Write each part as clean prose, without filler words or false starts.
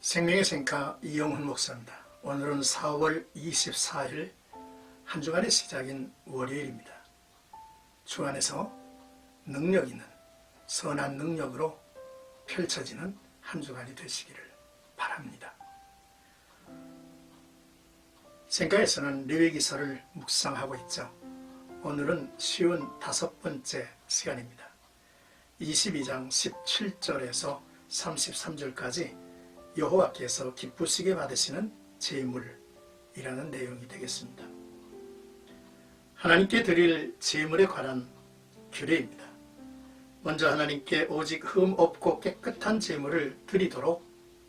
생명의 생가 이영훈 목사입니다. 오늘은 4월 24일 한 주간의 시작인 월요일입니다. 주 안에서 능력 있는 선한 능력으로 펼쳐지는 한 주간이 되시기를 바랍니다. 생가에서는 레위기서를 묵상하고 있죠. 오늘은 쉬운 5번째 시간입니다. 22장 17절에서 33절까지 여호와께서 기쁘시게 받으시는 제물이라는 내용이 되겠습니다. 하나님께 드릴 제물에 관한 규례입니다. 먼저 하나님께 오직 흠 없고 깨끗한 제물을 드리도록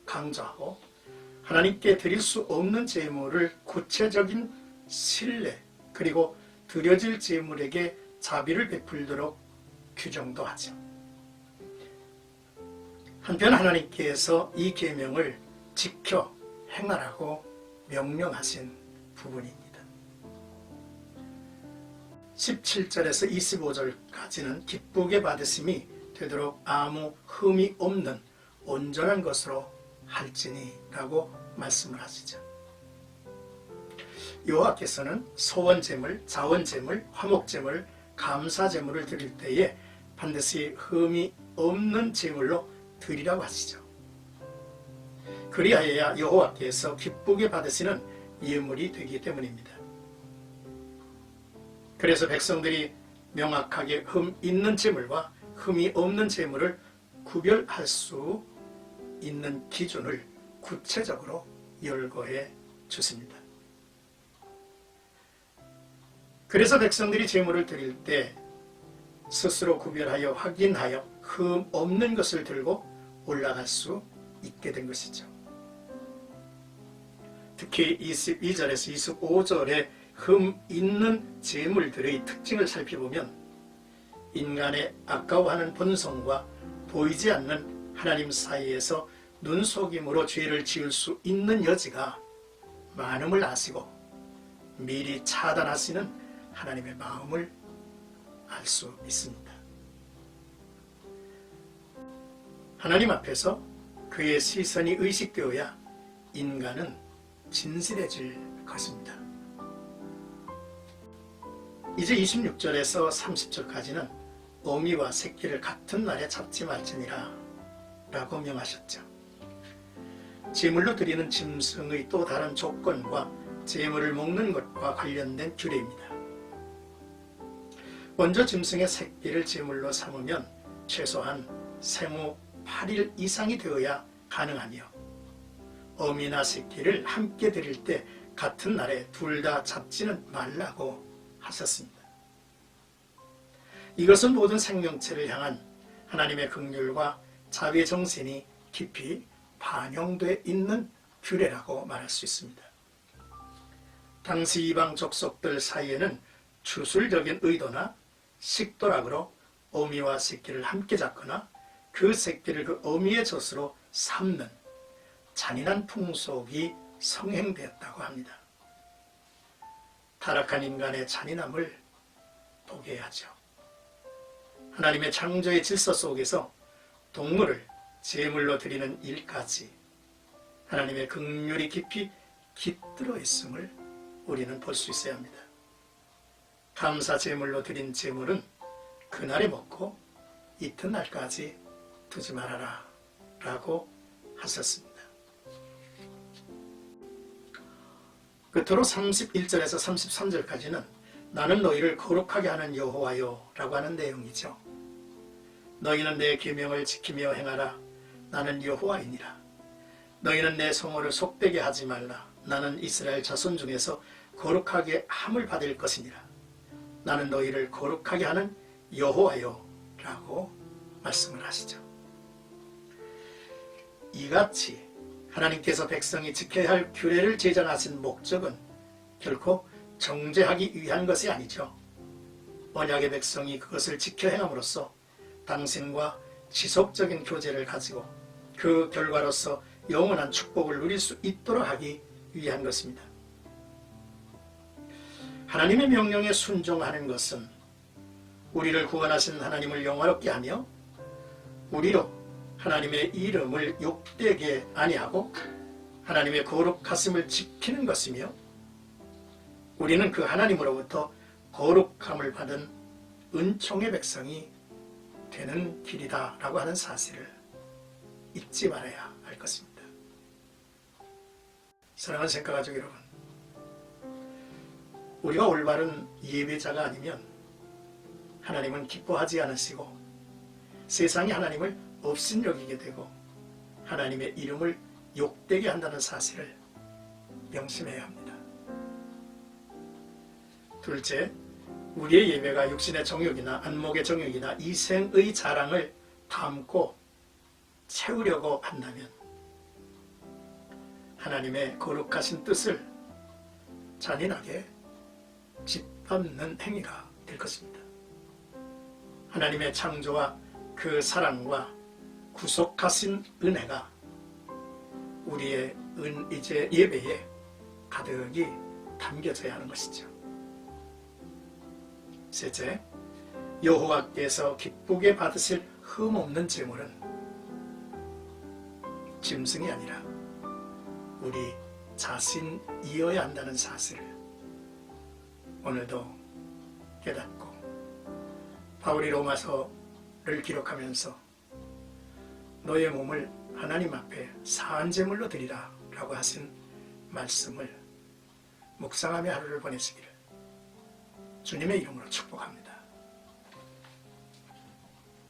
강조하고, 하나님께 드릴 수 없는 제물을 구체적인 신뢰 그리고 드려질 제물에게 자비를 베풀도록 규정도 하죠. 한편 하나님께서 이 계명을 지켜 행하라고 명령하신 부분입니다. 17절에서 25절까지는 기쁘게 받으심이 되도록 아무 흠이 없는 온전한 것으로 할지니 라고 말씀을 하시죠. 여호와께서는 소원제물, 자원제물, 화목제물, 감사제물을 드릴 때에 반드시 흠이 없는 제물로 드리라고 하시죠. 그리하여야 여호와께서 기쁘게 받으시는 예물이 되기 때문입니다. 그래서 백성들이 명확하게 흠 있는 제물과 흠이 없는 제물을 구별할 수 있는 기준을 구체적으로 열거해 주십니다. 그래서 백성들이 제물을 드릴 때 스스로 구별하여 확인하여 흠 없는 것을 들고 올라갈 수 있게 된 것이죠. 특히 22절에서 25절의 흠 있는 제물들의 특징을 살펴보면 인간의 아까워하는 본성과 보이지 않는 하나님 사이에서 눈속임으로 죄를 지을 수 있는 여지가 많음을 아시고 미리 차단하시는 하나님의 마음을 알 수 있습니다. 하나님 앞에서 그의 시선이 의식되어야 인간은 진실해질 것입니다. 이제 26절에서 30절까지는 어미와 새끼를 같은 날에 잡지 말지니라 라고 명하셨죠. 제물로 드리는 짐승의 또 다른 조건과 제물을 먹는 것과 관련된 규례입니다. 먼저 짐승의 새끼를 제물로 삼으면 최소한 생후 8일 이상이 되어야 가능하며, 어미나 새끼를 함께 드릴 때 같은 날에 둘 다 잡지는 말라고 하셨습니다. 이것은 모든 생명체를 향한 하나님의 긍휼과 자비의 정신이 깊이 반영되어 있는 규례라고 말할 수 있습니다. 당시 이방 족속들 사이에는 주술적인 의도나 식도락으로 어미와 새끼를 함께 잡거나 그 새끼를 그 어미의 젖으로 삼는 잔인한 풍속이 성행되었다고 합니다. 타락한 인간의 잔인함을 보게 하죠. 하나님의 창조의 질서 속에서 동물을 제물로 드리는 일까지 하나님의 긍휼이 깊이 깃들어 있음을 우리는 볼 수 있어야 합니다. 감사 제물로 드린 제물은 그날에 먹고 이튿날까지 두지 말아라 라고 하셨습니다. 끝으로 31절에서 33절까지는 나는 너희를 거룩하게 하는 여호와요 라고 하는 내용이죠. 너희는 내 계명을 지키며 행하라. 나는 여호와이니라. 너희는 내 성호를 속되게 하지 말라. 나는 이스라엘 자손 중에서 거룩하게 함을 받을 것이니라. 나는 너희를 거룩하게 하는 여호와요 라고 말씀을 하시죠. 이같이 하나님께서 백성이 지켜야 할 규례를 제정하신 목적은 결코 정죄하기 위한 것이 아니죠. 언약의 백성이 그것을 지켜 행함으로써 당신과 지속적인 교제를 가지고 그 결과로서 영원한 축복을 누릴 수 있도록 하기 위한 것입니다. 하나님의 명령에 순종하는 것은 우리를 구원하신 하나님을 영화롭게 하며 우리로 하나님의 이름을 욕되게 아니하고 하나님의 거룩하심을 지키는 것이며 우리는 그 하나님으로부터 거룩함을 받은 은총의 백성이 되는 길이다 라고 하는 사실을 잊지 말아야 할 것입니다. 사랑하는 생각가족 여러분, 우리가 올바른 예배자가 아니면 하나님은 기뻐하지 않으시고 세상이 하나님을 업신여기게 되고 하나님의 이름을 욕되게 한다는 사실을 명심해야 합니다. 둘째, 우리의 예배가 육신의 정욕이나 안목의 정욕이나 이생의 자랑을 담고 채우려고 한다면 하나님의 거룩하신 뜻을 잔인하게 짓밟는 행위가 될 것입니다. 하나님의 창조와 그 사랑과 구속하신 은혜가 우리의 이제 예배에 가득히 담겨져야 하는 것이죠. 셋째, 여호와께서 기쁘게 받으실 흠없는 제물은 짐승이 아니라 우리 자신이어야 한다는 사실을 오늘도 깨닫고 바울이 로마서를 기록하면서 너의 몸을 하나님 앞에 사한 제물로 드리라 라고 하신 말씀을 묵상하며 하루를 보내시기를 주님의 이름으로 축복합니다.